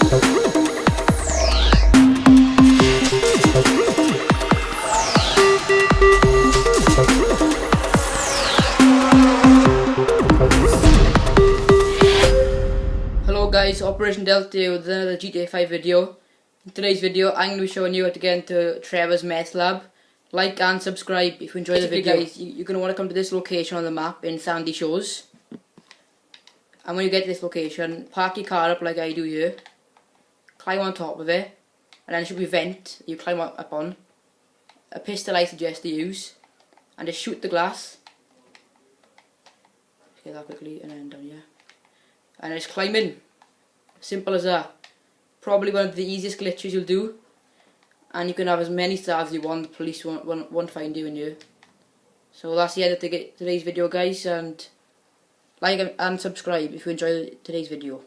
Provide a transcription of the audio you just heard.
Hello guys, Operation Delta here with another GTA 5 video. In today's video I'm going to be showing you how to get into Trevor's Meth Lab. Like and subscribe if you enjoy the video. Guys, you're going to want to come to this location on the map in Sandy Shores. And when you get to this location, park your car up like I do here. Climb on top of it. And then there should be a vent you climb up on. A pistol I suggest to use. And just shoot the glass. Get that quickly and then down here. And just climb in. Simple as that. Probably one of the easiest glitches you'll do. And you can have as many stars as you want. The police won't find you in here. So that's the end of today's video, guys. And like and subscribe if you enjoy today's video.